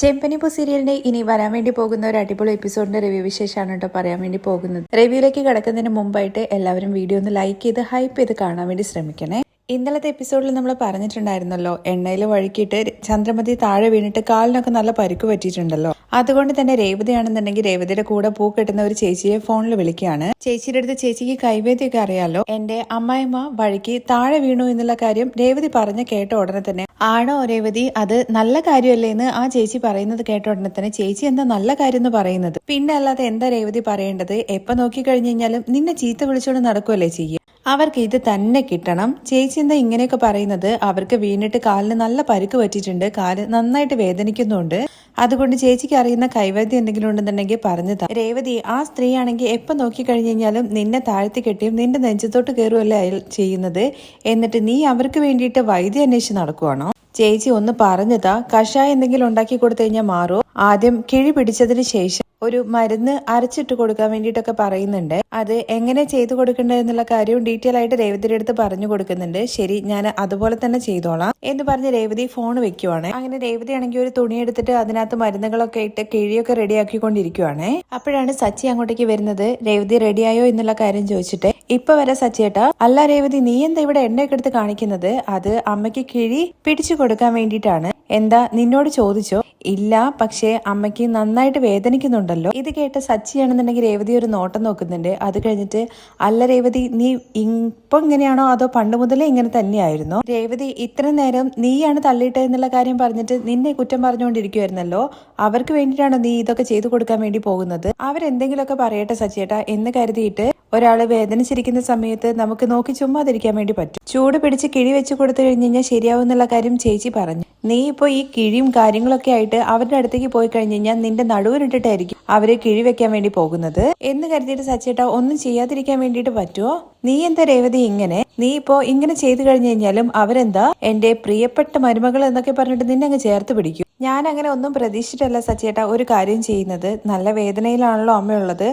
ചെമ്പനിപ്പൂ സീരിയലിന്റെ ഇനി വരാൻ വേണ്ടി പോകുന്ന ഒരു അടിപൊളി എപ്പിസോഡിന്റെ റിവ്യൂ വിശേഷമാണ് കേട്ടോ പറയാൻ വേണ്ടി പോകുന്നത്. റിവ്യൂയിലേക്ക് കിടക്കുന്നതിന് മുമ്പായിട്ട് എല്ലാവരും വീഡിയോ ഒന്ന് ലൈക്ക് ചെയ്ത് ഹൈപ്പ് ചെയ്ത് കാണാൻ വേണ്ടി ശ്രമിക്കണേ. ഇന്നലത്തെ എപ്പിസോഡിൽ നമ്മൾ പറഞ്ഞിട്ടുണ്ടായിരുന്നല്ലോ, എണ്ണയിൽ വഴുക്കിയിട്ട് ചന്ദ്രമതി താഴെ വീണിട്ട് കാലിനൊക്കെ നല്ല പരിക്ക് പറ്റിയിട്ടുണ്ടല്ലോ. അതുകൊണ്ട് തന്നെ രേവതിയാണെന്നുണ്ടെങ്കിൽ രേവതിയുടെ കൂടെ പൂ കെട്ടുന്ന ഒരു ചേച്ചിയെ ഫോണിൽ വിളിക്കുകയാണ്. ചേച്ചിയുടെ അടുത്ത് ചേച്ചിക്ക് കൈവേദ്യമൊക്കെ അറിയാലോ, എന്റെ അമ്മായിമ്മ വഴുക്കി താഴെ വീണു എന്നുള്ള കാര്യം രേവതി പറഞ്ഞ് കേട്ട ഉടനെ തന്നെ, ആണോ രേവതി, അത് നല്ല കാര്യമല്ലേ എന്ന് ആ ചേച്ചി പറയുന്നത് കേട്ട ഉടനെ തന്നെ ചേച്ചി എന്താ നല്ല കാര്യം എന്ന് പറയുന്നത്, പിന്നെ അല്ലാതെ എന്താ രേവതി പറയേണ്ടത്, എപ്പോ നോക്കി കഴിഞ്ഞു കഴിഞ്ഞാലും നിന്നെ ചീത്ത വിളിച്ചോണ്ട് നടക്കുമല്ലേ ചെയ്യും, അവർക്ക് ഇത് തന്നെ കിട്ടണം. ചേച്ചി എന്താ ഇങ്ങനെയൊക്കെ പറയുന്നത്, അവർക്ക് വീണിട്ട് കാലിന് നല്ല പരിക്ക് പറ്റിയിട്ടുണ്ട്, കാല് നന്നായിട്ട് വേദനിക്കുന്നുണ്ട്, അതുകൊണ്ട് ചേച്ചിക്ക് അറിയുന്ന കൈവൈദ്യം എന്തെങ്കിലും ഉണ്ടെന്നുണ്ടെങ്കിൽ പറഞ്ഞതാ. രേവതി, ആ സ്ത്രീ ആണെങ്കിൽ എപ്പൊ നോക്കി കഴിഞ്ഞു കഴിഞ്ഞാലും നിന്നെ താഴ്ത്തി കെട്ടിയും നിന്റെ നെഞ്ചത്തോട്ട് കയറുമല്ലേ അയാൾ ചെയ്യുന്നത്, എന്നിട്ട് നീ അവർക്ക് വേണ്ടിയിട്ട് വൈദ്യം അന്വേഷിച്ച് നടക്കുവാണോ? ചേച്ചി ഒന്ന് പറഞ്ഞതാ, കഷായം എന്തെങ്കിലും ഉണ്ടാക്കി കൊടുത്തു കഴിഞ്ഞാൽ മാറോ, ആദ്യം കിഴി പിടിച്ചതിന് ശേഷം ഒരു മരുന്ന് അരച്ചിട്ട് കൊടുക്കാൻ വേണ്ടിയിട്ടൊക്കെ പറയുന്നുണ്ട്. അത് എങ്ങനെ ചെയ്തു കൊടുക്കേണ്ടത് എന്നുള്ള കാര്യവും ഡീറ്റെയിൽ ആയിട്ട് രേവതിയുടെ അടുത്ത് പറഞ്ഞു കൊടുക്കുന്നുണ്ട്. ശരി, ഞാൻ അതുപോലെ തന്നെ ചെയ്തോളാം എന്ന് പറഞ്ഞ് രേവതി ഫോൺ വെക്കുവാണ്. അങ്ങനെ രേവതി ആണെങ്കിൽ ഒരു തുണി എടുത്തിട്ട് അതിനകത്ത് മരുന്നുകളൊക്കെ ഇട്ട് കിഴിയൊക്കെ റെഡിയാക്കിക്കൊണ്ടിരിക്കുവാണ്. അപ്പോഴാണ് സച്ചി അങ്ങോട്ടേക്ക് വരുന്നത്. രേവതി റെഡിയായോ എന്നുള്ള കാര്യം ചോദിച്ചിട്ട്, ഇപ്പൊ വരെ സച്ചിയേട്ടാ. അല്ല രേവതി, നീ എന്താ ഇവിടെ എണ്ണയൊക്കെ എടുത്ത് കാണിക്കുന്നത്, അത് അമ്മയ്ക്ക് കിഴി പിടിച്ചു കൊടുക്കാൻ വേണ്ടിയിട്ടാണ്. എന്താ നിന്നോട് ചോദിച്ചോ? ഇല്ല, പക്ഷേ അമ്മയ്ക്ക് നന്നായിട്ട് വേദനിക്കുന്നുണ്ടല്ലോ. ഇത് കേട്ട സച്ചിയാണെന്നുണ്ടെങ്കിൽ രേവതി ഒരു നോട്ടം നോക്കുന്നുണ്ട്. അത് കഴിഞ്ഞിട്ട്, അല്ല രേവതി, നീ ഇപ്പൊ ഇങ്ങനെയാണോ അതോ പണ്ട് മുതലേ ഇങ്ങനെ തന്നെയായിരുന്നോ? രേവതി, ഇത്ര നേരം നീയാണ് തള്ളിയിട്ടത് എന്നുള്ള കാര്യം പറഞ്ഞിട്ട് നിന്നെ കുറ്റം പറഞ്ഞുകൊണ്ടിരിക്കുവായിരുന്നല്ലോ, അവർക്ക് വേണ്ടിയിട്ടാണോ നീ ഇതൊക്കെ ചെയ്തു കൊടുക്കാൻ വേണ്ടി പോകുന്നത്? അവരെന്തെങ്കിലുമൊക്കെ പറയട്ടെ സച്ചിയേട്ടാ എന്ന് കരുതിയിട്ട് ഒരാള് വേദനിച്ചിരിക്കുന്ന സമയത്ത് നമുക്ക് നോക്കി ചുമ്മാതിരിക്കാൻ വേണ്ടി പറ്റും. ചൂട് പിടിച്ച് കിഴി വെച്ച് കൊടുത്തു കഴിഞ്ഞു കഴിഞ്ഞാൽ ശരിയാവും എന്നുള്ള കാര്യം ചേച്ചി പറഞ്ഞു. നീ ഇപ്പൊ ഈ കിഴിയും കാര്യങ്ങളൊക്കെ ആയിട്ട് അവരുടെ അടുത്തേക്ക് പോയി കഴിഞ്ഞു കഴിഞ്ഞാൽ നിന്റെ നടുവിനിട്ടിട്ടായിരിക്കും അവര് കിഴി വെക്കാൻ വേണ്ടി പോകുന്നത് എന്ന് കരുതിയിട്ട് സച്ചേട്ടാ ഒന്നും ചെയ്യാതിരിക്കാൻ വേണ്ടിയിട്ട് പറ്റുമോ? നീ എന്താ രേവതി ഇങ്ങനെ, നീ ഇപ്പോ ഇങ്ങനെ ചെയ്തു കഴിഞ്ഞു കഴിഞ്ഞാലും അവരെന്താ എന്റെ പ്രിയപ്പെട്ട മരുമകൾ എന്നൊക്കെ പറഞ്ഞിട്ട് നിന്നെ അങ്ങ് ചേർത്ത് പിടിക്കും. ഞാൻ അങ്ങനെ ഒന്നും പ്രതീക്ഷിച്ചിട്ടല്ല സച്ചേട്ടാ ഒരു കാര്യം ചെയ്യുന്നത്. നല്ല വേദനയിലാണല്ലോ അമ്മയുള്ളത്,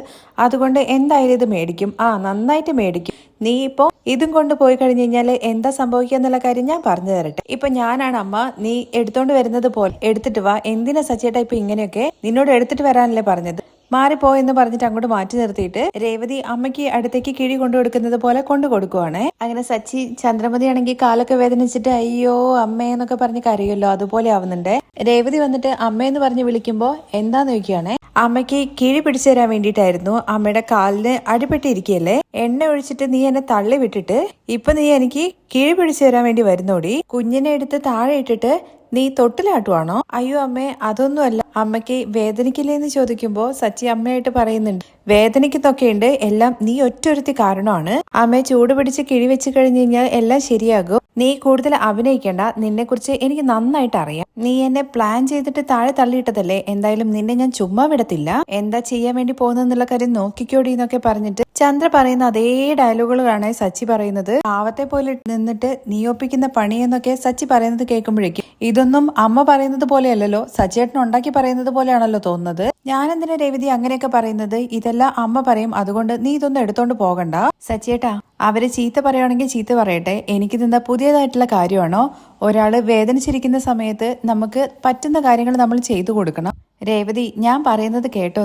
അതുകൊണ്ട് എന്തായാലും ഇത് മേടിക്കും. നന്നായിട്ട് മേടിക്കും. നീ ഇപ്പോ ഇതും കൊണ്ട് പോയി കഴിഞ്ഞു കഴിഞ്ഞാല് എന്താ സംഭവിക്കുക എന്നുള്ള കാര്യം ഞാൻ പറഞ്ഞു തരട്ടെ. ഇപ്പൊ ഞാനാണ് അമ്മ, നീ എടുത്തോണ്ട് വരുന്നത് പോലെ എടുത്തിട്ട് വാ. എന്തിനാ സച്ചേട്ടാ ഇപ്പൊ ഇങ്ങനെയൊക്കെ, നിന്നോട് എടുത്തിട്ട് വരാനല്ലേ പറഞ്ഞത്, മാറിപ്പോ എന്ന് പറഞ്ഞിട്ട് അങ്ങോട്ട് മാറ്റി നിർത്തിയിട്ട് രേവതി അമ്മയ്ക്ക് അടുത്തേക്ക് കിഴി കൊണ്ടു കൊടുക്കുന്നത് പോലെ കൊണ്ടു കൊടുക്കുവാണ്. അങ്ങനെ സച്ചി ചന്ദ്രമതി ആണെങ്കിൽ കാലൊക്കെ വേദനിച്ചിട്ട് അയ്യോ അമ്മയെന്നൊക്കെ പറഞ്ഞ് കരയുമല്ലോ, അതുപോലെ ആവുന്നുണ്ട്. രേവതി വന്നിട്ട് അമ്മയെന്ന് പറഞ്ഞ് വിളിക്കുമ്പോ എന്താന്ന് ചോദിക്കുകയാണെ. അമ്മയ്ക്ക് കിഴി പിടിച്ചു തരാൻ വേണ്ടിയിട്ടായിരുന്നു, അമ്മയുടെ കാലിന് അടിപെട്ടിരിക്കുകയല്ലേ, എണ്ണ ഒഴിച്ചിട്ട് നീ എന്നെ തള്ളി വിട്ടിട്ട് ഇപ്പൊ നീ എനിക്ക് കിഴി പിടിച്ചു തരാൻ വേണ്ടി വരുന്നോടി, കുഞ്ഞിനെ എടുത്ത് താഴെ ഇട്ടിട്ട് നീ തൊട്ടിലാട്ടുവാണോ? അയ്യോ അമ്മേ, അതൊന്നുമല്ല, അമ്മയ്ക്ക് വേദനിക്കില്ലേന്ന് ചോദിക്കുമ്പോ സച്ചി അമ്മയായിട്ട് പറയുന്നുണ്ട്, വേദനിക്കുന്നൊക്കെയുണ്ട്, എല്ലാം നീ ഒറ്റൊരുത്തി കാരണമാണ്. അമ്മയെ ചൂട് പിടിച്ച് കിഴി വെച്ച് കഴിഞ്ഞു കഴിഞ്ഞാൽ എല്ലാം ശരിയാകും. നീ കൂടുതൽ അഭിനയിക്കേണ്ട, നിന്നെ കുറിച്ച് എനിക്ക് നന്നായിട്ട് അറിയാം. നീ എന്നെ പ്ലാൻ ചെയ്തിട്ട് താഴെ തള്ളിയിട്ടതല്ലേ, എന്തായാലും നിന്നെ ഞാൻ ചുമ്മാ വിടത്തില്ല. എന്താ ചെയ്യാൻ വേണ്ടി പോകുന്നുള്ള കാര്യം നോക്കിക്കോടി എന്നൊക്കെ പറഞ്ഞിട്ട് ചന്ദ്ര പറയുന്ന അതേ ഡയലോഗുകളാണ് സച്ചി പറയുന്നത്. പാവത്തെ പോലെ നിന്നിട്ട് നീ ഒപ്പിക്കുന്ന പണിയെന്നൊക്കെ സച്ചി പറയുന്നത് കേൾക്കുമ്പോഴേക്കും ഇതൊന്നും അമ്മ പറയുന്നത് പോലെയല്ലല്ലോ, സച്ചേട്ടൻ ഉണ്ടാക്കി പറയുന്നത് പോലെയാണല്ലോ തോന്നുന്നത്. ഞാനെന്തിനാ രേവതി അങ്ങനെയൊക്കെ പറയുന്നത്, ഇതെല്ലാം അമ്മ പറയും, അതുകൊണ്ട് നീ ഇതൊന്നും എടുത്തോണ്ട് പോകണ്ട. സച്ചേട്ടാ, അവര് ചീത്ത പറയുകയാണെങ്കിൽ ചീത്ത പറയട്ടെ, എനിക്കിതെന്താ പുതിയതായിട്ടുള്ള കാര്യമാണോ? ഒരാള് വേദനിച്ചിരിക്കുന്ന സമയത്ത് നമുക്ക് പറ്റുന്ന കാര്യങ്ങൾ നമ്മൾ ചെയ്തു കൊടുക്കണം. രേവതി, ഞാൻ പറയുന്നത് കേട്ടോ,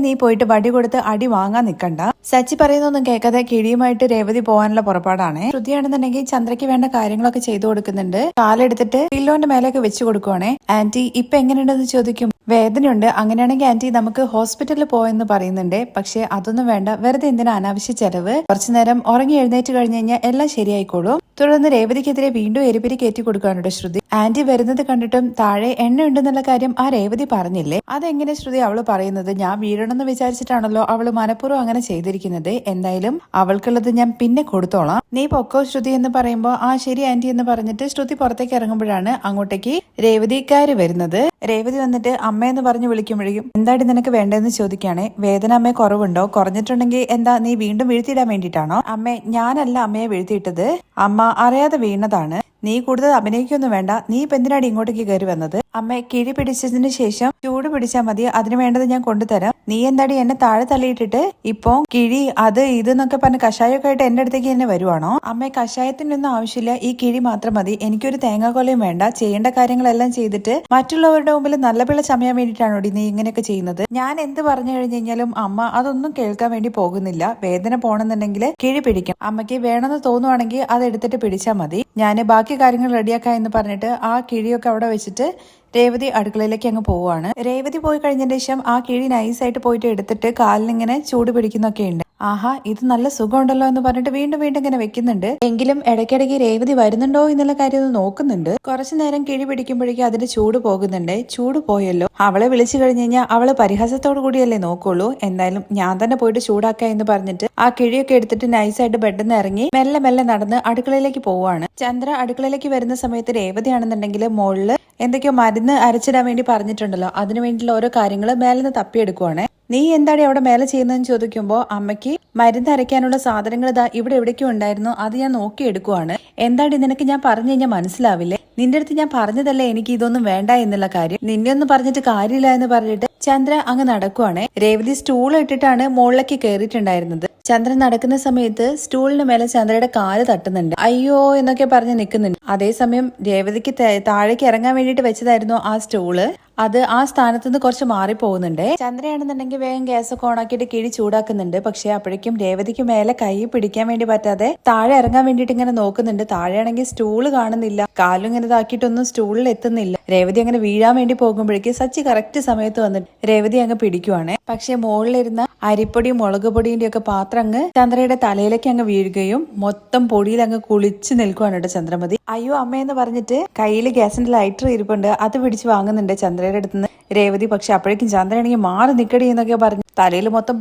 നീ പോയിട്ട് വടി കൊടുത്ത് അടി വാങ്ങാൻ നിൽക്കണ്ട. സച്ചി പറയുന്നൊന്നും കേൾക്കാതെ കിഴിയുമായിട്ട് രേവതി പോകാനുള്ള പുറപ്പാടാണ്. ശ്രുതിയാണെന്നുണ്ടെങ്കിൽ ചന്ദ്രയ്ക്ക് വേണ്ട കാര്യങ്ങളൊക്കെ ചെയ്തു കൊടുക്കുന്നുണ്ട്. കാലെടുത്തിട്ട് പില്ലോന്റെ മേലേക്ക് വെച്ചു കൊടുക്കുവാണേ. ആന്റി ഇപ്പൊ എങ്ങനെയുണ്ടെന്ന് ചോദിക്കും. വേദനയുണ്ട്, അങ്ങനെയാണെങ്കിൽ ആന്റി നമുക്ക് ഹോസ്പിറ്റലിൽ പോയെന്ന് പറയുന്നുണ്ട്. പക്ഷെ അതൊന്നും വേണ്ട, വെറുതെ എന്തിനാ അനാവശ്യ ചെലവ്, കുറച്ചു നേരം ഉറങ്ങി എഴുന്നേറ്റ് കഴിഞ്ഞു കഴിഞ്ഞാൽ എല്ലാം ശരിയായിക്കോളും. തുടർന്ന് രേവതിക്കെതിരെ വീണ്ടും എരിപിരി കയറ്റി കൊടുക്കാനുണ്ട് ശ്രുതി. ആന്റി വരുന്നത് കണ്ടിട്ടും താഴെ എണ്ണ ഉണ്ടെന്നുള്ള കാര്യം ആ രേവതി പറഞ്ഞില്ലേ, അതെങ്ങനെ ശ്രുതി അവള് പറയുന്നത്? ഞാൻ വീഴണമെന്ന് വിചാരിച്ചിട്ടാണല്ലോ അവള് മനഃപൂർവ്വം അങ്ങനെ ചെയ്തിരിക്കുന്നത്. എന്തായാലും അവൾക്കുള്ളത് ഞാൻ പിന്നെ കൊടുത്തോളാം, നീ പൊക്കോ ശ്രുതി എന്ന് പറയുമ്പോ ശരി ആന്റി എന്ന് പറഞ്ഞിട്ട് ശ്രുതി പുറത്തേക്ക് ഇറങ്ങുമ്പോഴാണ് അങ്ങോട്ടേക്ക് രേവതിക്കാര് വരുന്നത്. രേവതി വന്നിട്ട് അമ്മയെന്ന് പറഞ്ഞു വിളിക്കുമ്പോഴേക്കും എന്തായിട്ട് നിനക്ക് വേണ്ടതെന്ന് ചോദിക്കുകയാണെ. വേദന അമ്മയെ കുറവുണ്ടോ? കുറഞ്ഞിട്ടുണ്ടെങ്കിൽ എന്താ നീ വീണ്ടും വീഴ്ത്തിയിടാൻ വേണ്ടിയിട്ടാണോ? അമ്മേ, ഞാനല്ല അമ്മയെ വീഴ്ത്തിയിട്ടത്, അമ്മ അറിയാതെ വീണതാണ്. നീ കൂടുതൽ അഭിനയിക്കൊന്നും വേണ്ട, നീ ഇപ്പൊ എന്തിനാണ് ഇങ്ങോട്ടേക്ക് കയറി വന്നത്? അമ്മ കിഴി പിടിച്ചതിന് ശേഷം ചൂട് പിടിച്ചാൽ മതി, അതിന് വേണ്ടത് ഞാൻ കൊണ്ടുതരാം. നീ എന്താടി എന്നെ താഴെ തള്ളിയിട്ടിട്ട് ഇപ്പൊ കിഴി അത് ഇതെന്നൊക്കെ പറഞ്ഞ് കഷായമൊക്കെ ആയിട്ട് എന്റെ അടുത്തേക്ക് തന്നെ വരുവാണോ? അമ്മ, കഷായത്തിനൊന്നും ആവശ്യമില്ല, ഈ കിഴി മാത്രം മതി. എനിക്കൊരു തേങ്ങാക്കൊലയും വേണ്ട. ചെയ്യേണ്ട കാര്യങ്ങളെല്ലാം ചെയ്തിട്ട് മറ്റുള്ളവരുടെ മുമ്പിൽ നല്ല പിള്ള ചമയാൻ വേണ്ടിയിട്ടാണോ നീ ഇങ്ങനെയൊക്കെ ചെയ്യുന്നത്? ഞാൻ എന്ത് പറഞ്ഞു കഴിഞ്ഞു കഴിഞ്ഞാലും അമ്മ അതൊന്നും കേൾക്കാൻ വേണ്ടി പോകുന്നില്ല. വേദന പോണെന്നുണ്ടെങ്കിൽ കിഴി പിടിക്കും. അമ്മയ്ക്ക് വേണമെന്ന് തോന്നുവാണെങ്കിൽ അത് എടുത്തിട്ട് പിടിച്ചാൽ മതി. ഞാൻ ബാക്കി കാര്യങ്ങൾ റെഡിയാക്കാം എന്ന് പറഞ്ഞിട്ട് ആ കിഴിയൊക്കെ അവിടെ വെച്ചിട്ട് രേവതി അടുക്കളയിലേക്ക് അങ്ങ് പോവാണ്. രേവതി പോയി കഴിഞ്ഞതിന് ശേഷം ആ കിഴി നൈസായിട്ട് പോയിട്ട് എടുത്തിട്ട് കാലിനിങ്ങനെ ചൂട് പിടിക്കുന്നൊക്കെ ഉണ്ട്. ആഹാ, ഇത് നല്ല സുഖമുണ്ടല്ലോ എന്ന് പറഞ്ഞിട്ട് വീണ്ടും വീണ്ടും ഇങ്ങനെ വെക്കുന്നുണ്ട്. എങ്കിലും ഇടയ്ക്കിടയ്ക്ക് രേവതി വരുന്നുണ്ടോ എന്നുള്ള കാര്യം ഒന്ന് നോക്കുന്നുണ്ട്. കുറച്ചു നേരം കിഴി പിടിക്കുമ്പോഴേക്കും അതിന്റെ ചൂട് പോകുന്നുണ്ട്. ചൂട് പോയല്ലോ. അവളെ വിളിച്ചു കഴിഞ്ഞു കഴിഞ്ഞാൽ അവള് പരിഹാസത്തോടു കൂടിയല്ലേ നോക്കുള്ളൂ. എന്തായാലും ഞാൻ തന്നെ പോയിട്ട് ചൂടാക്കാം എന്ന് പറഞ്ഞിട്ട് ആ കിഴിയൊക്കെ എടുത്തിട്ട് നൈസായിട്ട് ബെഡിൽ നിന്ന് ഇറങ്ങി മെല്ലെ മെല്ലെ നടന്ന് അടുക്കളയിലേക്ക് പോവാണ്. ചന്ദ്ര അടുക്കളയിലേക്ക് വരുന്ന സമയത്ത് രേവതിയാണെന്നുണ്ടെങ്കിൽ മുകളില് എന്തൊക്കെയോ മരുന്ന് അരച്ചിടാൻ വേണ്ടി പറഞ്ഞിട്ടുണ്ടല്ലോ, അതിനു വേണ്ടിയുള്ള ഓരോ കാര്യങ്ങൾ മേലെ നിന്ന് തപ്പിയെടുക്കുവാണ്. നീ എന്താടി അവിടെ മേലെ ചെയ്യുന്നതെന്ന് ചോദിക്കുമ്പോൾ അമ്മയ്ക്ക് മരുന്ന് അരയ്ക്കാനുള്ള സാധനങ്ങൾ ഇതാ ഇവിടെ എവിടേക്കും ഉണ്ടായിരുന്നു, അത് ഞാൻ നോക്കിയെടുക്കുവാണ്. എന്താടി നിനക്ക് ഞാൻ പറഞ്ഞു കഴിഞ്ഞാൽ മനസ്സിലാവില്ലേ? നിന്റെ അടുത്ത് ഞാൻ പറഞ്ഞതല്ലേ എനിക്ക് ഇതൊന്നും വേണ്ട എന്നുള്ള കാര്യം. നിന്നെ ഒന്നും പറഞ്ഞിട്ട് കാര്യമില്ല എന്ന് പറഞ്ഞിട്ട് ചന്ദ്ര അങ്ങ് നടക്കുവാണ്. രേവതി സ്റ്റൂൾ ഇട്ടിട്ടാണ് മുകളിലേക്ക് കയറിയിട്ടുണ്ടായിരുന്നത്. ചന്ദ്രൻ നടക്കുന്ന സമയത്ത് സ്റ്റൂളിന് മേലെ ചന്ദ്രയുടെ കാല് തട്ടുന്നുണ്ട്. അയ്യോ എന്നൊക്കെ പറഞ്ഞ് നിൽക്കുന്നുണ്ട്. അതേസമയം രേവതിക്ക് താഴേക്ക് ഇറങ്ങാൻ വേണ്ടിയിട്ട് വെച്ചതായിരുന്നു ആ സ്റ്റൂള്. അത് ആ സ്ഥാനത്ത് നിന്ന് കുറച്ച് മാറിപ്പോകുന്നുണ്ട്. ചന്ദ്രയാണെന്നുണ്ടെങ്കിൽ വേഗം ഗ്യാസൊക്കെ ഓണാക്കിയിട്ട് കിഴി ചൂടാക്കുന്നുണ്ട്. പക്ഷെ അപ്പോഴേക്കും രേവതിക്ക് മേലെ കൈ പിടിക്കാൻ വേണ്ടി പറ്റാതെ താഴെ ഇറങ്ങാൻ വേണ്ടിയിട്ട് ഇങ്ങനെ നോക്കുന്നുണ്ട്. താഴെയാണെങ്കിൽ സ്റ്റൂള് കാണുന്നില്ല. കാലും ഇങ്ങനെ ഇതാക്കിയിട്ടൊന്നും സ്റ്റൂളിൽ എത്തുന്നില്ല. രേവതി അങ്ങനെ വീഴാൻ വേണ്ടി പോകുമ്പോഴേക്ക് സച്ചി കറക്റ്റ് സമയത്ത് വന്നിട്ട് രേവതി അങ്ങ് പിടിക്കുവാണ്. പക്ഷെ മുകളിലിരുന്ന അരിപ്പൊടിയും മുളക് പൊടിയുടെ ഒക്കെ പാത്രം അങ്ങ് ചന്ദ്രയുടെ തലയിലേക്ക് അങ്ങ് വീഴുകയും മൊത്തം പൊടിയിൽ അങ്ങ് കുളിച്ച് നിൽക്കുവാണ് കേട്ടോ ചന്ദ്രമതി. അയ്യോ അമ്മയെന്ന് പറഞ്ഞിട്ട് കയ്യിൽ ഗ്യാസിന്റെ ലൈറ്റർ ഇരിപ്പുണ്ട്, അത് പിടിച്ച് വാങ്ങുന്നുണ്ട് ചന്ദ്രയുടെ അടുത്തുനിന്ന് രേവതി. പക്ഷെ അപ്പോഴേക്കും ചന്ദ്രയാണെങ്കിൽ മാറി നിക്കടി എന്നൊക്കെ പറഞ്ഞു. തലയിൽ മൊത്തം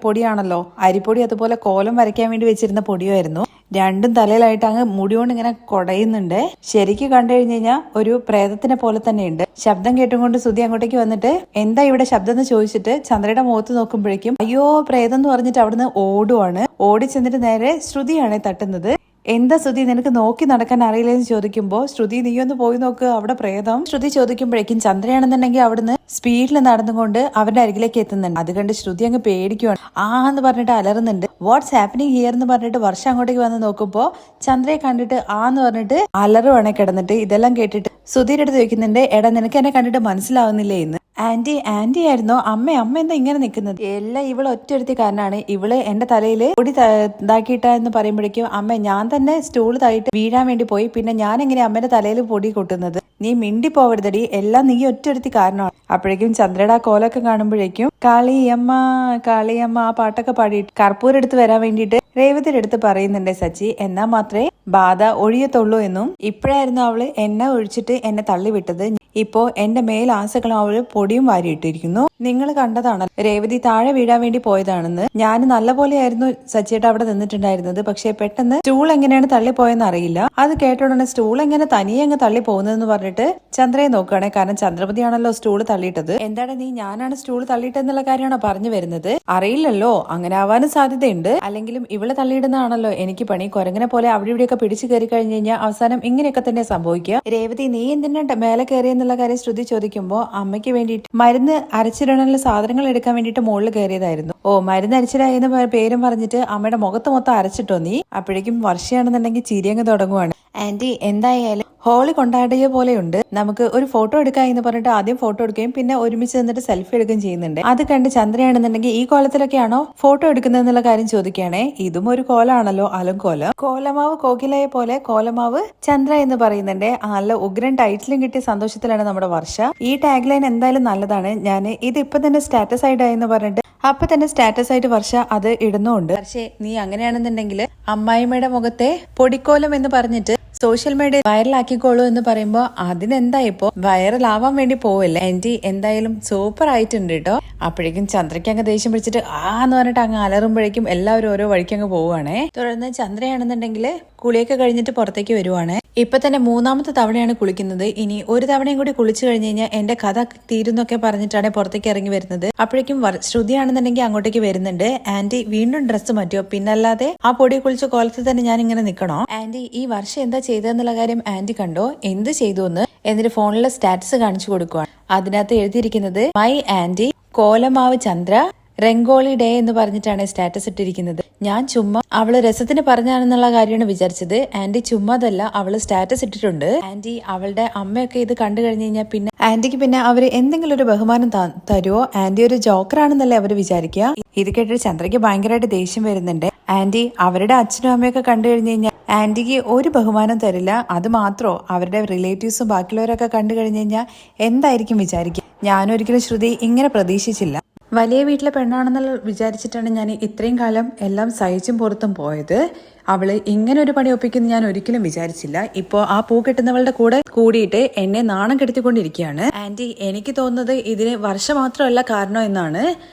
പൊടിയാണല്ലോ, അരിപ്പൊടി അതുപോലെ കോലം വരയ്ക്കാൻ വേണ്ടി വെച്ചിരുന്ന പൊടിയായിരുന്നു. രണ്ടും തലയിലായിട്ട് അങ്ങ് മുടികൊണ്ട് ഇങ്ങനെ കൊടയുന്നുണ്ട്. ശരിക്കും കണ്ടു കഴിഞ്ഞു കഴിഞ്ഞാൽ ഒരു പ്രേതത്തിനെ പോലെ തന്നെയുണ്ട്. ശബ്ദം കേട്ടുകൊണ്ട് സുധി അങ്ങോട്ടേക്ക് വന്നിട്ട് എന്താ ഇവിടെ ശബ്ദം എന്ന് ചോദിച്ചിട്ട് ചന്ദ്രയുടെ മുഖത്ത് നോക്കുമ്പോഴേക്കും അയ്യോ പ്രേതം എന്ന് പറഞ്ഞിട്ട് അവിടുന്ന് ഓടുവാണ്. ഓടി ചെന്നിട്ട് നേരെ ശ്രുതിയാണ് തട്ടുന്നത്. എന്താ ശ്രുതി, നിനക്ക് നോക്കി നടക്കാൻ അറിയില്ലെന്ന് ചോദിക്കുമ്പോ ശ്രുതി നീ ഒന്ന് പോയി നോക്ക്, അവിടെ പ്രേതം. ശ്രുതി ചോദിക്കുമ്പോഴേക്കും ചന്ദ്രയാണെന്നുണ്ടെങ്കിൽ അവിടുന്ന് സ്പീഡിൽ നടന്നുകൊണ്ട് അവരുടെ അരികിലേക്ക് എത്തുന്നുണ്ട്. അത് കണ്ട് ശ്രുതി അങ്ങ് പേടിക്കുവാണ്. എന്ന് പറഞ്ഞിട്ട് അലറുന്നുണ്ട്. വാട്ട്സ് ഹാപ്പനിങ് ഹിയർ എന്ന് പറഞ്ഞിട്ട് വർഷം അങ്ങോട്ടേക്ക് വന്ന് നോക്കുമ്പോ ചന്ദ്രയെ കണ്ടിട്ട് എന്ന് പറഞ്ഞിട്ട് അലറുവാണെ കിടന്നിട്ട്. ഇതെല്ലാം കേട്ടിട്ട് ശ്രുതിയുടെ അടുത്ത് ചോദിക്കുന്നുണ്ട്, എടാ നിനക്ക് എന്നെ കണ്ടിട്ട് മനസ്സിലാവുന്നില്ലേ എന്ന്. ആന്റി ആയിരുന്നോ? അമ്മ എന്താ ഇങ്ങനെ നിൽക്കുന്നത്? എല്ലാം ഇവള് ഒറ്റൊരുത്തി കാരനാണ്. ഇവള് എന്റെ തലയിൽ പൊടി ഇതാക്കിയിട്ട എന്ന് പറയുമ്പോഴേക്കും അമ്മ ഞാൻ തന്നെ സ്റ്റൂൾ തായിട്ട് വീഴാൻ വേണ്ടി പോയി, പിന്നെ ഞാൻ എങ്ങനെ അമ്മയുടെ തലയിൽ പൊടി കൊട്ടുന്നത്? നീ മിണ്ടി പോവരുതടി, എല്ലാം നീ ഒറ്റൊരുത്തി കാരണമാണ്. അപ്പോഴേക്കും ചന്ദ്രയുടെ ആ കോലൊക്കെ കാണുമ്പോഴേക്കും കാളിയമ്മ ആ പാട്ടൊക്കെ പാടിയിട്ട് കർപ്പൂരം എടുത്ത് വരാൻ വേണ്ടിയിട്ട് രേവതിയുടെ അടുത്ത് പറയുന്നുണ്ട് സച്ചി. എന്നാൽ മാത്രമേ ബാധ ഒഴിയത്തുള്ളൂ എന്നും ഇപ്പോഴായിരുന്നു അവള് എന്നെ ഒഴിച്ചിട്ട് എന്നെ തള്ളിവിട്ടത്. ഇപ്പോ എന്റെ മേലാസകളും അവള് പൊടിയും വാരിയിട്ടിരിക്കുന്നു. നിങ്ങൾ കണ്ടതാണല്ലോ രേവതി താഴെ വീഴാൻ വേണ്ടി പോയതാണെന്ന്. ഞാൻ നല്ല പോലെയായിരുന്നു സച്ചിയേട്ട അവിടെ നിന്നിട്ടുണ്ടായിരുന്നത്. പക്ഷെ പെട്ടെന്ന് സ്റ്റൂൾ എങ്ങനെയാണ് തള്ളിപ്പോയെന്ന് അറിയില്ല. അത് കേട്ടോടനെ സ്റ്റൂൾ എങ്ങനെ തനിയെ അങ്ങ് തള്ളി പോകുന്നതെന്ന് പറഞ്ഞിട്ട് ചന്ദ്രയെ നോക്കുകയാണെ. കാരണം ചന്ദ്രമതിയാണല്ലോ സ്റ്റൂൾ തള്ളിയിട്ടത്. എന്താണ് നീ ഞാനാണ് സ്റ്റൂൾ തള്ളിയിട്ടെന്നുള്ള കാര്യമാണോ പറഞ്ഞു വരുന്നത്? അറിയില്ലല്ലോ, അങ്ങനെ ആവാനും സാധ്യതയുണ്ട്. അല്ലെങ്കിലും ഇവള് തള്ളിയിടുന്നതാണല്ലോ എനിക്ക് പണി. കൊരങ്ങനെ പോലെ അവിടെ ഇവിടെയൊക്കെ പിടിച്ചു കയറി കഴിഞ്ഞു കഴിഞ്ഞാൽ അവസാനം ഇങ്ങനെയൊക്കെ തന്നെ സംഭവിക്കുക. രേവതി നീ എന്തിനാ മേലെ കയറിയെന്നുള്ള കാര്യം ശ്രുതി ചോദിക്കുമ്പോ അമ്മയ്ക്ക് വേണ്ടിയിട്ട് മരുന്ന് അരച്ചിടാനുള്ള സാധനങ്ങൾ എടുക്കാൻ വേണ്ടിയിട്ട് മുകളിൽ കയറിയതായിരുന്നു. മരുന്ന് അരച്ചിടായെന്ന് പേരും പറഞ്ഞിട്ട് അമ്മയുടെ മുഖത്ത് മൊത്തം അരച്ചിട്ടോ നീ. അപ്പോഴേക്കും വർഷയാണെന്നുണ്ടെങ്കിൽ ചിരിയങ്ങ് തുടങ്ങുവാണ്. ആന്റി എന്തായാലും ഹോളി കൊണ്ടാടിയ പോലെയുണ്ട്, നമുക്ക് ഒരു ഫോട്ടോ എടുക്കാം എന്ന് പറഞ്ഞിട്ട് ആദ്യം ഫോട്ടോ എടുക്കുകയും പിന്നെ ഒരുമിച്ച് നിന്നിട്ട് സെൽഫി എടുക്കുകയും ചെയ്യുന്നുണ്ട്. അത് കണ്ട് ചന്ദ്രയാണെന്നുണ്ടെങ്കിൽ ഈ കോലത്തിലൊക്കെയാണോ ഫോട്ടോ എടുക്കുന്നതെന്നുള്ള കാര്യം ചോദിക്കുകയാണേ. ഇതും ഒരു കോലാണല്ലോ, അലങ്കോലം. കോലമാവ് കോകിലയെ പോലെ കോലമാവ് ചന്ദ്ര എന്ന് പറയുന്നുണ്ട്. നല്ല ഉഗ്രൻ ടൈറ്റിലും കിട്ടിയ സന്തോഷത്തിലാണ് നമ്മുടെ വർഷ. ഈ ടാഗ് ലൈൻ എന്തായാലും നല്ലതാണ്. ഞാൻ ഇത് ഇപ്പൊ തന്നെ സ്റ്റാറ്റസ് ആയിട്ടായെന്ന് പറഞ്ഞിട്ട് അപ്പൊ തന്നെ സ്റ്റാറ്റസ് ആയിട്ട് വർഷ അത് ഇടുന്നുണ്ട്. പക്ഷേ നീ അങ്ങനെയാണെന്നുണ്ടെങ്കിൽ അമ്മായിമ്മയുടെ മുഖത്തെ പൊടിക്കോലം എന്ന് പറഞ്ഞിട്ട് സോഷ്യൽ മീഡിയ വൈറലാക്കിക്കോളൂ എന്ന് പറയുമ്പോ അതിനെന്താ ഇപ്പോ വൈറലാവാൻ വേണ്ടി പോവല്ലേ. ആന്റി എന്തായാലും സൂപ്പർ ആയിട്ടുണ്ട് കേട്ടോ. അപ്പോഴേക്കും ചന്ദ്രയ്ക്ക് അങ്ങ് ദേഷ്യം പിടിച്ചിട്ട് എന്ന് പറഞ്ഞിട്ട് അങ്ങ് അലറുമ്പോഴേക്കും എല്ലാവരും ഓരോ വഴിക്ക് അങ്ങ് പോവുകയാണേ. തുടർന്ന് ചന്ദ്രയാണെന്നുണ്ടെങ്കിൽ കുളിയൊക്കെ കഴിഞ്ഞിട്ട് പുറത്തേക്ക് വരുവാണ്. ഇപ്പൊ തന്നെ 3ാമത്തെ തവണയാണ് കുളിക്കുന്നത്. ഇനി ഒരു തവണയും കൂടി കുളിച്ചു കഴിഞ്ഞു കഴിഞ്ഞാൽ എന്റെ കഥ തീരുന്നൊക്കെ പറഞ്ഞിട്ടാണ് പുറത്തേക്ക് ഇറങ്ങി വരുന്നത്. അപ്പോഴേക്കും ശ്രുതിയാണെന്നുണ്ടെങ്കിൽ അങ്ങോട്ടേക്ക് വരുന്നുണ്ട്. ആന്റി വീണ്ടും ഡ്രസ്സ് മാറ്റിയോ? പിന്നല്ലാതെ ആ പൊടി കുളിച്ച കോലത്തിൽ തന്നെ ഞാൻ ഇങ്ങനെ നിൽക്കണോ? ആന്റി ഈ വർഷം എന്താ ചെയ്തതെന്നുള്ള കാര്യം ആന്റി കണ്ടോ? എന്ത് ചെയ്തു എന്ന് എന്നിട്ട് ഫോണിലെ സ്റ്റാറ്റസ് കാണിച്ചു കൊടുക്കുവാണ്. അതിനകത്ത് എഴുതിയിരിക്കുന്നത് മൈ ആന്റി കോലമാവ് ചന്ദ്ര റെങ്കോളി ഡേ എന്ന് പറഞ്ഞിട്ടാണ് സ്റ്റാറ്റസ് ഇട്ടിരിക്കുന്നത്. ഞാൻ ചുമ്മാ അവള് രസത്തിന് പറഞ്ഞാണെന്നുള്ള കാര്യമാണ് വിചാരിച്ചത്. ആന്റി ചുമ്മാതല്ല, അവള് സ്റ്റാറ്റസ് ഇട്ടിട്ടുണ്ട്. ആന്റി അവളുടെ അമ്മയൊക്കെ ഇത് കണ്ടു കഴിഞ്ഞു കഴിഞ്ഞാൽ പിന്നെ ആന്റിക്ക് പിന്നെ അവര് എന്തെങ്കിലും ഒരു ബഹുമാനം തരുമോ? ആന്റി ഒരു ജോക്കറാണെന്നല്ലേ അവര് വിചാരിക്കുക. ഇത് കേട്ടിട്ട് ചന്ദ്രയ്ക്ക് ഭയങ്കരമായിട്ട് ദേഷ്യം വരുന്നുണ്ട്. ആന്റി അവരുടെ അച്ഛനും അമ്മയൊക്കെ കണ്ടു കഴിഞ്ഞു കഴിഞ്ഞാൽ ആന്റിക്ക് ഒരു ബഹുമാനം തരില്ല. അത് മാത്രോ അവരുടെ റിലേറ്റീവ്സും ബാക്കിയുള്ളവരൊക്കെ കണ്ടു കഴിഞ്ഞു കഴിഞ്ഞാൽ എന്തായിരിക്കും വിചാരിക്കുക. ഞാനൊരിക്കലും ശ്രുതി ഇങ്ങനെ പ്രതീക്ഷിച്ചില്ല. വലിയ വീട്ടിലെ പെണ്ണാണെന്നുള്ള വിചാരിച്ചിട്ടാണ് ഞാൻ ഇത്രയും കാലം എല്ലാം സഹിച്ചും പുറത്തും പോയത്. അവള് ഇങ്ങനെ ഒരു പണി ഒപ്പിക്കുന്നു ഞാൻ ഒരിക്കലും വിചാരിച്ചില്ല. ഇപ്പോ ആ പൂ കെട്ടുന്നവളുടെ കൂടെ കൂടിയിട്ട് എന്നെ നാണം കെടുത്തിക്കൊണ്ടിരിക്കുകയാണ്. ആന്റി എനിക്ക് തോന്നുന്നത് ഇതിന് വർഷം മാത്രമല്ല കാരണം എന്നാണ്.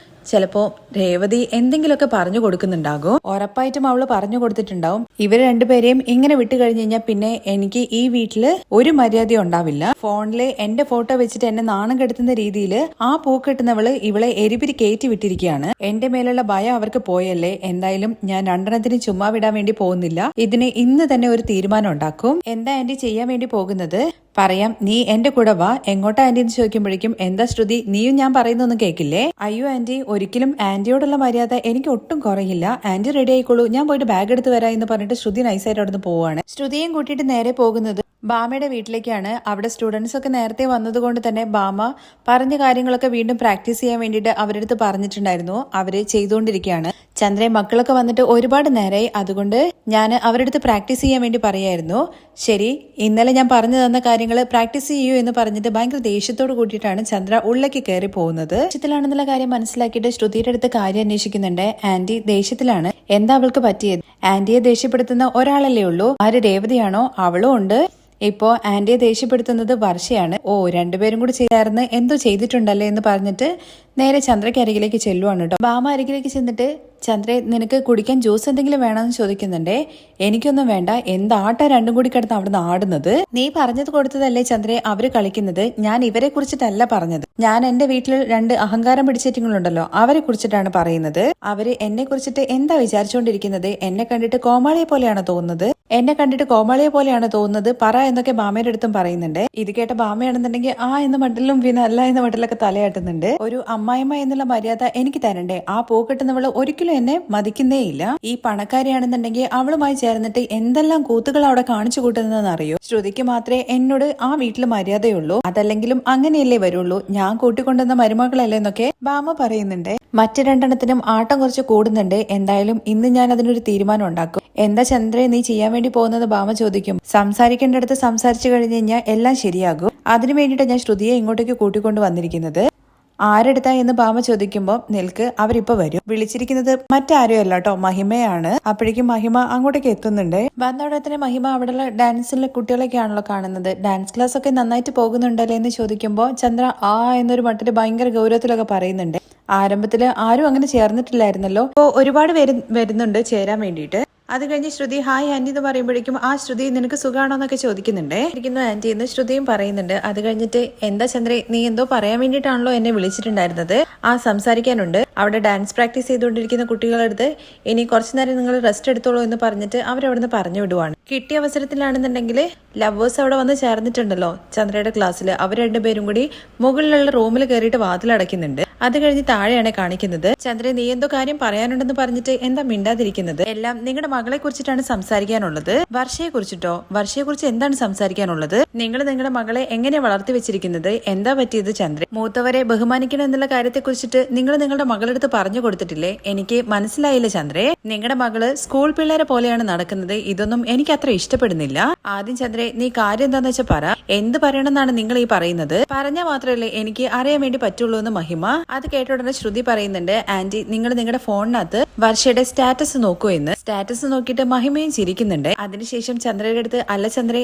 ചിലപ്പോ രേവതി എന്തെങ്കിലുമൊക്കെ പറഞ്ഞു കൊടുക്കുന്നുണ്ടാകും. ഉറപ്പായിട്ടും അവള് പറഞ്ഞു കൊടുത്തിട്ടുണ്ടാവും. ഇവര് രണ്ടുപേരെയും ഇങ്ങനെ വിട്ടു കഴിഞ്ഞു കഴിഞ്ഞാൽ പിന്നെ എനിക്ക് ഈ വീട്ടില് ഒരു മര്യാദ ഉണ്ടാവില്ല. ഫോണില് എന്റെ ഫോട്ടോ വെച്ചിട്ട് എന്നെ നാണം കെടുത്തുന്ന രീതിയിൽ ആ പൂക്കെട്ടുന്നവള് ഇവളെ എരിപിരി കയറ്റി വിട്ടിരിക്കുകയാണ്. എന്റെ മേലുള്ള ഭയം അവർക്ക് പോയല്ലേ. എന്തായാലും ഞാൻ രണ്ടെണ്ണത്തിന് ചുമ്മാ വിടാൻ വേണ്ടി പോകുന്നില്ല. ഇതിന് ഇന്ന് തന്നെ ഒരു തീരുമാനം ഉണ്ടാക്കും. എന്താ ആന്റി ചെയ്യാൻ വേണ്ടി പോകുന്നത്? പറയാം, നീ എന്റെ കൂടെ വാ. എങ്ങോട്ടാ ആന്റി എന്ന് ചോദിക്കുമ്പോഴേക്കും എന്താ ശ്രുതി നീയും ഞാൻ പറയുന്നൊന്നും കേൾക്കില്ലേ? അയ്യോ ആന്റി, ഒരിക്കലും ആന്റിയോടുള്ള മര്യാദ എനിക്ക് ഒട്ടും കുറയില്ല. ആന്റി റെഡി ആയിക്കോളൂ, ഞാൻ പോയിട്ട് ബാഗ് എടുത്ത് വരാം എന്ന് പറഞ്ഞിട്ട് ശ്രുതി നൈസായിട്ട് അവിടെ നിന്ന് പോവാണ്. ശ്രുതിയും കൂട്ടിയിട്ട് നേരെ പോകുന്നത് ബാമയുടെ വീട്ടിലേക്കാണ്. അവിടെ സ്റ്റുഡൻസ് ഒക്കെ നേരത്തെ വന്നതുകൊണ്ട് തന്നെ ബാമ പറഞ്ഞ കാര്യങ്ങളൊക്കെ വീണ്ടും പ്രാക്ടീസ് ചെയ്യാൻ വേണ്ടിയിട്ട് അവരടുത്ത് പറഞ്ഞിട്ടുണ്ടായിരുന്നു. അവര് ചെയ്തുകൊണ്ടിരിക്കുകയാണ്. ചന്ദ്രയും മക്കളൊക്കെ വന്നിട്ട് ഒരുപാട് നേരമായി, അതുകൊണ്ട് ഞാൻ അവരടുത്ത് പ്രാക്ടീസ് ചെയ്യാൻ വേണ്ടി പറയായിരുന്നു. ശരി, ഇന്നലെ ഞാൻ പറഞ്ഞു തന്ന കാര്യങ്ങൾ പ്രാക്ടീസ് ചെയ്യൂ എന്ന് പറഞ്ഞിട്ട് ഭയങ്കര ദേഷ്യത്തോട് കൂട്ടിയിട്ടാണ് ചന്ദ്ര ഉള്ളിലേക്ക് കയറി പോകുന്നത്. ദേഷ്യത്തിലാണെന്നുള്ള കാര്യം മനസ്സിലാക്കിയിട്ട് ശ്രുതിയുടെ അടുത്ത് കാര്യം അന്വേഷിക്കുന്നുണ്ട്. ആന്റി ദേഷ്യത്തിലാണ്, എന്താ അവൾക്ക് പറ്റിയത്? ആന്റിയെ ദേഷ്യപ്പെടുത്തുന്ന ഒരാളല്ലേ ഉള്ളൂ, ആര് രേവതിയാണോ? അവളും ഉണ്ട്. ഇപ്പോ ആന്റിയെ ദേഷ്യപ്പെടുത്തുന്നത് വർഷയാണ്. ഓ, രണ്ടുപേരും കൂടി ചേർന്ന് എന്തോ ചെയ്തിട്ടുണ്ടല്ലേ എന്ന് പറഞ്ഞിട്ട് നേരെ ചന്ദ്രയ്ക്ക് അരികിലേക്ക് ചെല്ലുവാണ് കേട്ടോ. ബാമ അരികിലേക്ക് ചെന്നിട്ട് ചന്ദ്രയെ നിനക്ക് കുടിക്കാൻ ജ്യൂസ് എന്തെങ്കിലും വേണമെന്ന് ചോദിക്കുന്നുണ്ടേ. എനിക്കൊന്നും വേണ്ട, എന്താട്ടാ രണ്ടും കൂടി കിടന്ന് അവിടുന്ന് ആടുന്നത്? നീ പറഞ്ഞത് കൊടുത്തതല്ലേ ചന്ദ്രയെ അവര് കളിക്കുന്നത്. ഞാൻ ഇവരെ കുറിച്ചിട്ടല്ല പറഞ്ഞത്. ഞാൻ എന്റെ വീട്ടിൽ രണ്ട് അഹങ്കാരം പിടിച്ചേറ്റുകളുണ്ടല്ലോ, അവരെ കുറിച്ചിട്ടാണ് പറയുന്നത്. അവര് എന്നെ കുറിച്ചിട്ട് എന്താ വിചാരിച്ചുകൊണ്ടിരിക്കുന്നത്? എന്നെ കണ്ടിട്ട് കോമാളിയെ പോലെയാണ് തോന്നുന്നത്. എന്നെ കണ്ടിട്ട് കോമാളിയെ പോലെയാണ് തോന്നുന്നത്, പറ എന്നൊക്കെ ബാമയുടെ അടുത്തും പറയുന്നുണ്ട്. ഇത് കേട്ട ബാമയാണെന്നുണ്ടെങ്കിൽ ആ എന്ന മട്ടിലും പിന്നെ അല്ല എന്ന മട്ടിലൊക്കെ തലയാട്ടുന്നുണ്ട്. ഒരു അമ്മായിമ്മ എന്നുള്ള മര്യാദ എനിക്ക് തരണ്ടേ? ആ പൂക്കെട്ടുന്നവള് ഒരിക്കലും എന്നെ മതിക്കുന്നേയില്ല. ഈ പണക്കാരിയാണെന്നുണ്ടെങ്കിൽ അവളുമായി ചേർന്നിട്ട് എന്തെല്ലാം കൂത്തുകൾ അവിടെ കാണിച്ചു കൂട്ടുന്നതെന്ന് അറിയോ? ശ്രുതിക്ക് മാത്രമേ എന്നോട് ആ വീട്ടിൽ മര്യാദയുള്ളൂ, അതല്ലെങ്കിലും അങ്ങനെയല്ലേ വരുള്ളൂ. ഞാൻ കൂട്ടിക്കൊണ്ടുവന്ന മരുമകളല്ലേ എന്നൊക്കെ ബാമ പറയുന്നുണ്ട്. മറ്റു രണ്ടെണ്ണത്തിനും ആട്ടം കുറച്ച് കൂടുന്നുണ്ട്. എന്തായാലും ഇന്ന് ഞാൻ അതിനൊരു തീരുമാനം ഉണ്ടാക്കും. എന്താ ചന്ദ്രയെ നീ ചെയ്യാൻ വേണ്ടി പോകുന്നത്? ബാമ ചോദിക്കും. സംസാരിക്കേണ്ടടുത്ത് സംസാരിച്ചു കഴിഞ്ഞു കഴിഞ്ഞാൽ എല്ലാം ശരിയാകും. അതിനു വേണ്ടിയിട്ട് ഞാൻ ശ്രുതിയെ ഇങ്ങോട്ടേക്ക് കൂട്ടിക്കൊണ്ട് വന്നിരിക്കുന്നത്. ആരെടുത്താ എന്ന് ബാമ ചോദിക്കുമ്പോൾ നിൽക്ക്, അവരിപ്പോ വരും. വിളിച്ചിരിക്കുന്നത് മറ്റാരും അല്ല കേട്ടോ, മഹിമയാണ്. അപ്പോഴേക്കും മഹിമ അങ്ങോട്ടേക്ക് എത്തുന്നുണ്ട്. വന്നവിടെ തന്നെ മഹിമ അവിടെയുള്ള ഡാൻസിലെ കുട്ടികളൊക്കെയാണല്ലോ കാണുന്നത്. ഡാൻസ് ക്ലാസ് ഒക്കെ നന്നായിട്ട് പോകുന്നുണ്ടല്ലേ എന്ന് ചോദിക്കുമ്പോൾ ചന്ദ്ര ആ എന്നൊരു മട്ടില് ഭയങ്കര ഗൗരവത്തിലൊക്കെ പറയുന്നുണ്ട്. ആരംഭത്തില് ആരും അങ്ങനെ ചേർന്നിട്ടില്ലായിരുന്നല്ലോ, ഇപ്പോ ഒരുപാട് പേര് വരുന്നുണ്ട് ചേരാൻ വേണ്ടിയിട്ട്. അത് കഴിഞ്ഞ് ശ്രുതി ഹായ് ആന്റി എന്ന് പറയുമ്പോഴേക്കും ആ ശ്രുതി നിനക്ക് സുഖാണോ എന്നൊക്കെ ചോദിക്കുന്നുണ്ട്. ഇരിക്കുന്നു ആന്റി എന്ന് ശ്രുതിയും പറയുന്നുണ്ട്. അത് കഴിഞ്ഞിട്ട് എന്താ ചന്ദ്രേ, നീ എന്തോ പറയാൻ വേണ്ടിയിട്ടാണല്ലോ എന്നെ വിളിച്ചിട്ടുണ്ടായിരുന്നത്? ആ സംസാരിക്കാനുണ്ട്. അവിടെ ഡാൻസ് പ്രാക്ടീസ് ചെയ്തുകൊണ്ടിരിക്കുന്ന കുട്ടികളെടുത്ത് ഇനി കുറച്ചു നേരം നിങ്ങൾ റെസ്റ്റ് എടുത്തോളൂ എന്ന് പറഞ്ഞിട്ട് അവരവിടുന്ന് പറഞ്ഞു വിടുവാണ്. കിട്ടിയ അവസരത്തിലാണെന്നുണ്ടെങ്കിൽ ലവേഴ്സ് അവിടെ വന്ന് ചേർന്നിട്ടുണ്ടല്ലോ ചന്ദ്രയുടെ ക്ലാസ്സിൽ. അവർ രണ്ടുപേരും കൂടി മുകളിലുള്ള റൂമിൽ കയറിയിട്ട് വാതിലടയ്ക്കുന്നുണ്ട്. അത് കഴിഞ്ഞ് താഴെയാണ് കാണിക്കുന്നത്. ചന്ദ്ര നീ എന്തോ കാര്യം പറയാനുണ്ടെന്ന് പറഞ്ഞിട്ട് എന്താ മിണ്ടാതിരിക്കുന്നത്? എല്ലാം നിങ്ങളുടെ മകളെ കുറിച്ചിട്ടാണ് സംസാരിക്കാനുള്ളത്. വർഷയെ കുറിച്ചിട്ടോ? വർഷയെ കുറിച്ച് എന്താണ് സംസാരിക്കാനുള്ളത്? നിങ്ങൾ നിങ്ങളുടെ മകളെ എങ്ങനെ വളർത്തി വെച്ചിരിക്കുന്നത്? എന്താ പറ്റിയത് ചന്ദ്ര? മൂത്തവരെ ബഹുമാനിക്കണം എന്നുള്ള കാര്യത്തെ കുറിച്ചിട്ട് നിങ്ങൾ നിങ്ങളുടെ മകളെടുത്ത് പറഞ്ഞു കൊടുത്തിട്ടില്ലേ? എനിക്ക് മനസ്സിലായില്ല ചന്ദ്രേ. നിങ്ങളുടെ മകള് സ്കൂൾ പിള്ളേരെ പോലെയാണ് നടക്കുന്നത്. ഇതൊന്നും എനിക്ക് അത്ര ഇഷ്ടപ്പെടുന്നില്ല. ആദ്യം ചന്ദ്രേ നീ കാര്യം എന്താന്ന് വെച്ചാൽ പറ. എന്ത് പറയണമെന്നാണ് നിങ്ങൾ ഈ പറയുന്നത്? പറഞ്ഞാൽ മാത്രമല്ലേ എനിക്ക് അറിയാൻ വേണ്ടി പറ്റുള്ളൂ എന്ന് മഹിമ. അത് കേട്ട ഉടനെ ശ്രുതി പറയുന്നുണ്ട് ആന്റി നിങ്ങൾ നിങ്ങളുടെ ഫോണിനകത്ത് വർഷയുടെ സ്റ്റാറ്റസ് നോക്കൂ എന്ന്. സ്റ്റാറ്റസ് നോക്കിയിട്ട് മഹിമയും ചിരിക്കുന്നുണ്ട്. അതിനുശേഷം ചന്ദ്രയുടെ അടുത്ത് അല്ല ചന്ദ്രേ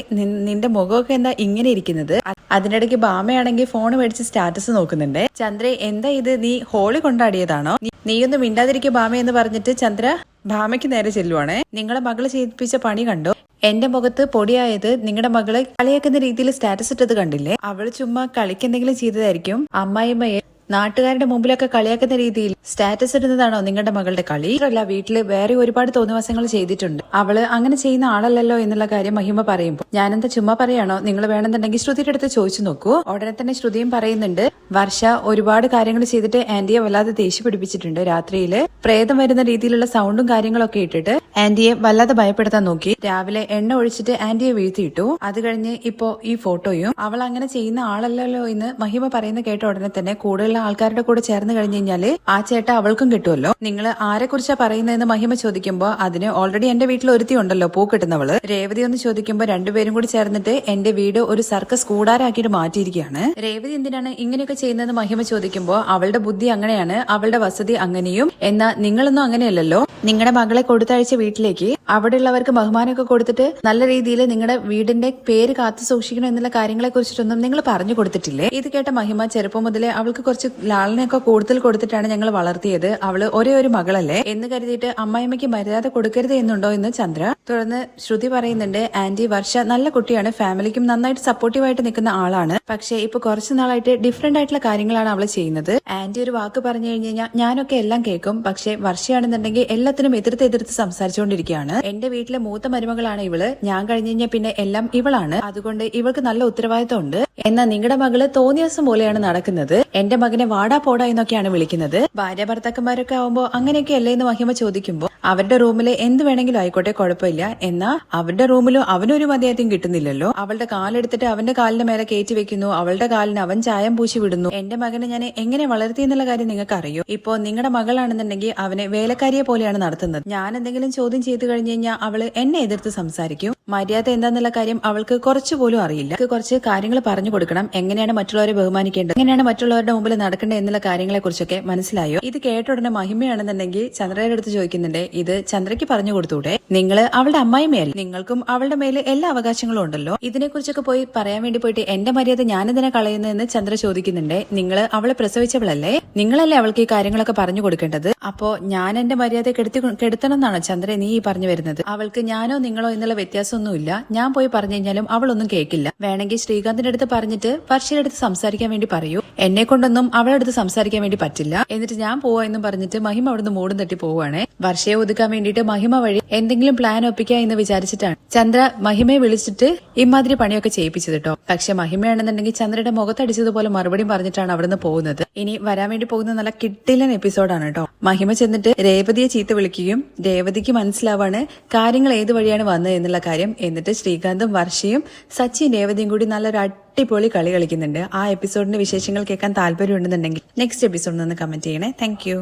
നിന്റെ മുഖമൊക്കെ എന്താ ഇങ്ങനെ ഇരിക്കുന്നത്? അതിനിടയ്ക്ക് ബാമയാണെങ്കിൽ ഫോൺ മേടിച്ച് സ്റ്റാറ്റസ് നോക്കുന്നുണ്ട്. ചന്ദ്രേ എന്താ ഇത്, നീ ഹോളി കൊണ്ടാടിയതാണോ? നീയൊന്നും മിണ്ടാതിരിക്കും ബാമ എന്ന് പറഞ്ഞിട്ട് ചന്ദ്ര ഭാമയ്ക്ക് നേരെ ചെല്ലുവാണ്. നിങ്ങളെ മകള് ചെയ്യിപ്പിച്ച പണി കണ്ടോ? എന്റെ മുഖത്ത് പൊടിയായത് നിങ്ങളുടെ മകളെ കളിയാക്കുന്ന രീതിയിൽ സ്റ്റാറ്റസ് ഇട്ടത് കണ്ടില്ലേ? അവള് ചുമ്മാ കളിക്കെന്തെങ്കിലും ചെയ്തതായിരിക്കും. അമ്മായിമ്മയെ നാട്ടുകാരുടെ മുമ്പിലൊക്കെ കളിയാക്കുന്ന രീതിയിൽ സ്റ്റാറ്റസ് ഇടുന്നതാണോ നിങ്ങളുടെ മകളുടെ കളി? അല്ല, വീട്ടില് വേറെ ഒരുപാട് തോന്നിവാസങ്ങൾ ചെയ്തിട്ടുണ്ട്. അവള് അങ്ങനെ ചെയ്യുന്ന ആളല്ലല്ലോ എന്നുള്ള കാര്യം മഹിമ പറയുമ്പോൾ ഞാനെന്താ ചുമ്മാ പറയാണോ? നിങ്ങൾ വേണമെന്നുണ്ടെങ്കിൽ ശ്രുതിയുടെ അടുത്ത് ചോദിച്ചു നോക്കൂ. ഉടനെ തന്നെ ശ്രുതിയും പറയുന്നുണ്ട്, വർഷ ഒരുപാട് കാര്യങ്ങൾ ചെയ്തിട്ട് ആന്റിയെ വല്ലാതെ ദേഷ്യം പിടിപ്പിച്ചിട്ടുണ്ട്. രാത്രിയില് പ്രേതം വരുന്ന രീതിയിലുള്ള സൗണ്ടും കാര്യങ്ങളൊക്കെ ഇട്ടിട്ട് ആന്റിയെ വല്ലാതെ ഭയപ്പെടുത്താൻ നോക്കി. രാവിലെ എണ്ണ ഒഴിച്ചിട്ട് ആന്റിയെ വീഴ്ത്തിയിട്ടു. അത് കഴിഞ്ഞ് ഇപ്പോ ഈ ഫോട്ടോയും. അവൾ അങ്ങനെ ചെയ്യുന്ന ആളല്ലല്ലോ എന്ന് മഹിമ പറയുന്ന കേട്ട ഉടനെ തന്നെ കൂടുതലുള്ള ആൾക്കാരുടെ കൂടെ ചേർന്ന് കഴിഞ്ഞു കഴിഞ്ഞാല് ആ ചേട്ട അവൾക്കും കിട്ടുമല്ലോ. നിങ്ങൾ ആരെ കുറിച്ചാ പറയുന്നതെന്ന് മഹിമ ചോദിക്കുമ്പോ അതിന് ഓൾറെഡി എന്റെ വീട്ടിൽ ഒരുത്തി ഉണ്ടല്ലോ പൂ കിട്ടുന്നവള്. രേവതി ഒന്ന് ചോദിക്കുമ്പോ രണ്ടുപേരും കൂടി ചേർന്നിട്ട് എന്റെ വീട് ഒരു സർക്കസ് കൂടാരാക്കിയിട്ട് മാറ്റിയിരിക്കുകയാണ്. രേവതി എന്തിനാണ് ഇങ്ങനെയൊക്കെ ചെയ്യുന്നതെന്ന് മഹിമ ചോദിക്കുമ്പോ അവളുടെ ബുദ്ധി അങ്ങനെയാണ്, അവളുടെ വസതി അങ്ങനെയും. എന്നാ നിങ്ങളൊന്നും അങ്ങനെയല്ലല്ലോ. നിങ്ങളുടെ മകളെ കൊടുത്തയച്ച വീട്ടിലേക്ക് അവിടെയുള്ളവർക്ക് ബഹുമാനമൊക്കെ കൊടുത്തിട്ട് നല്ല രീതിയിൽ നിങ്ങളുടെ വീടിന്റെ പേര് കാത്തു സൂക്ഷിക്കണം എന്നുള്ള കാര്യങ്ങളെ കുറിച്ചിട്ടൊന്നും നിങ്ങൾ പറഞ്ഞു കൊടുത്തിട്ടില്ലേ? ഇത് കേട്ട മഹിമ ചെറുപ്പം മുതലേ അവൾക്ക് കുറച്ച് ലാളനയൊക്കെ കൂടുതൽ കൊടുത്തിട്ടാണ് ഞങ്ങൾ വളർത്തിയത്. അവള് ഒരേ ഒരു മകളല്ലേ എന്ന് കരുതിയിട്ട് അമ്മായിമ്മയ്ക്ക് മര്യാദ കൊടുക്കരുത് എന്നുണ്ടോ എന്ന് ചന്ദ്ര. തുടർന്ന് ശ്രുതി പറയുന്നുണ്ട്, ആന്റി വർഷ നല്ല കുട്ടിയാണ്, ഫാമിലിക്കും നന്നായിട്ട് സപ്പോർട്ടീവായിട്ട് നിൽക്കുന്ന ആളാണ്. പക്ഷെ ഇപ്പൊ കുറച്ചു നാളായിട്ട് ഡിഫറെന്റ് ആയിട്ടുള്ള കാര്യങ്ങളാണ് അവള് ചെയ്യുന്നത്. ആന്റി ഒരു വാക്ക് പറഞ്ഞു കഴിഞ്ഞാൽ ഞാനൊക്കെ എല്ലാം കേൾക്കും. പക്ഷെ വർഷയാണെന്നുണ്ടെങ്കിൽ എല്ലാത്തിനും എതിർത്ത് സംസാരിച്ചുകൊണ്ടിരിക്കുകയാണ്. എന്റെ വീട്ടിലെ മൂത്ത മരുമകളാണ് ഇവള്. ഞാൻ കഴിഞ്ഞു കഴിഞ്ഞാൽ പിന്നെ എല്ലാം ഇവളാണ്. അതുകൊണ്ട് ഇവൾക്ക് നല്ല ഉത്തരവാദിത്വം ഉണ്ട്. എന്നാൽ നിങ്ങളുടെ മകള് തോന്നിയാസം പോലെയാണ് നടക്കുന്നത്. എന്റെ മകനെ വാടാ പോടാ എന്നൊക്കെയാണ് വിളിക്കുന്നത്. ഭാര്യ ഭർത്താക്കന്മാരൊക്കെ ആവുമ്പോ അങ്ങനെയൊക്കെ അല്ലേ എന്ന് മഹിമ ചോദിക്കുമ്പോ അവരുടെ റൂമില് എന്ത് വേണമെങ്കിലും ആയിക്കോട്ടെ, കുഴപ്പമില്ല. എന്നാ അവരുടെ റൂമിലും അവനൊരു മതിയാദ്യം കിട്ടുന്നില്ലല്ലോ. അവളുടെ കാലെടുത്തിട്ട് അവന്റെ കാലിന്റെ മേലെ കയറ്റി വെക്കുന്നു. അവളുടെ കാലിന് അവൻ ചായം പൂശി വിടുന്നു. എന്റെ മകനെ ഞാൻ എങ്ങനെ വളർത്തി എന്നുള്ള കാര്യം നിങ്ങൾക്ക് അറിയോ? ഇപ്പോ നിങ്ങളുടെ മകളാണെന്നുണ്ടെങ്കിൽ അവനെ വേലക്കാരിയെ പോലെയാണ് നടത്തുന്നത്. ഞാൻ എന്തെങ്കിലും ചോദ്യം ചെയ്തു കഴിഞ്ഞു കഴിഞ്ഞാൽ അവള് എന്നെ എതിർത്ത് സംസാരിക്കും. മര്യാദ എന്താന്നുള്ള കാര്യം അവൾക്ക് കുറച്ചു പോലും അറിയില്ല. കുറച്ച് കാര്യങ്ങൾ പറഞ്ഞു കൊടുക്കണം. എങ്ങനെയാണ് മറ്റുള്ളവരെ ബഹുമാനിക്കേണ്ടത്, എങ്ങനെയാണ് മറ്റുള്ളവരുടെ മുമ്പിൽ നടക്കേണ്ടത് എന്നുള്ള കാര്യങ്ങളെ കുറിച്ചൊക്കെ മനസ്സിലായോ? ഇത് കേട്ട ഉടനെ മഹിമയാണെന്നുണ്ടെങ്കിൽ ചന്ദ്രയുടെ അടുത്ത് ചോദിക്കുന്നുണ്ട്, ഇത് ചന്ദ്രയ്ക്ക് പറഞ്ഞു കൊടുത്തൂടെ? നിങ്ങള് അവളുടെ അമ്മായിമ്മയല്ലേ, നിങ്ങൾക്കും അവളുടെ മേലെ എല്ലാ അവകാശങ്ങളും ഉണ്ടല്ലോ. ഇതിനെക്കുറിച്ചൊക്കെ പോയി പറയാൻ വേണ്ടി പോയിട്ട് എന്റെ മര്യാദ ഞാനിതിനെ കളയുന്നതെന്ന് ചന്ദ്ര ചോദിക്കുന്നുണ്ട്. നിങ്ങള് അവളെ പ്രസവിച്ചവളല്ലേ, നിങ്ങളല്ലേ അവൾക്ക് ഈ കാര്യങ്ങളൊക്കെ പറഞ്ഞു കൊടുക്കേണ്ടത്. അപ്പോ ഞാൻ എന്റെ മര്യാദ കെടുത്തണം എന്നാണോ ചന്ദ്ര നീ പറഞ്ഞു വരുന്നത്? അവൾക്ക് ഞാനോ നിങ്ങളോ എന്നുള്ള വ്യത്യാസമൊന്നുമില്ല. ഞാൻ പോയി പറഞ്ഞു കഴിഞ്ഞാലും അവളൊന്നും കേൾക്കില്ല. വേണമെങ്കിൽ ശ്രീകാന്തിന്റെ അടുത്ത് പറഞ്ഞിട്ട് വർഷയുടെ അടുത്ത് സംസാരിക്കാൻ വേണ്ടി പറയൂ. എന്നെ കൊണ്ടൊന്നും അവളുടെ അടുത്ത് സംസാരിക്കാൻ വേണ്ടി പറ്റില്ല. എന്നിട്ട് ഞാൻ പോവാ എന്നും പറഞ്ഞിട്ട് മഹിമ അവിടുന്ന് മൂടും തട്ടി പോവുകയാണെ. വർഷയെ ഒതുക്കാൻ വേണ്ടിയിട്ട് മഹിമ വഴി എന്തെങ്കിലും പ്ലാൻ ഒപ്പിക്കുക എന്ന് വിചാരിച്ചിട്ടാണ് ചന്ദ്ര മഹിമയെ വിളിച്ചിട്ട് ഇമാതിരി പണിയൊക്കെ ചെയ്യിപ്പിച്ചത് കേട്ടോ. പക്ഷെ മഹിമയാണെന്നുണ്ടെങ്കിൽ ചന്ദ്രയുടെ മുഖത്തടിച്ചതുപോലെ മറുപടി പറഞ്ഞിട്ടാണ് അവിടുന്ന് പോകുന്നത്. ഇനി വരാൻ വേണ്ടി പോകുന്ന നല്ല കിട്ടിലൻ എപ്പിസോഡാണ് കേട്ടോ. മഹിമ ചെന്നിട്ട് രേവതിയെ ചീത്ത വിളിക്കുകയും രേവതിക്ക് മനസ്സിലാവാണ് കാര്യങ്ങൾ ഏത് വഴിയാണ് വന്നത് എന്നുള്ള കാര്യം. എന്നിട്ട് ശ്രീകാന്തും വർഷയും സച്ചിൻ രേവതിയും കൂടി നല്ലൊരു അടിപൊളി കളി കളിക്കുന്നുണ്ട്. ആ എപ്പിസോഡിന്റെ വിശേഷങ്ങൾ കേൾക്കാൻ താല്പര്യം ഉണ്ടെന്നുണ്ടെങ്കിൽ നെക്സ്റ്റ് എപ്പിസോഡിൽ നിന്ന് കമന്റ് ചെയ്യണേ. താങ്ക്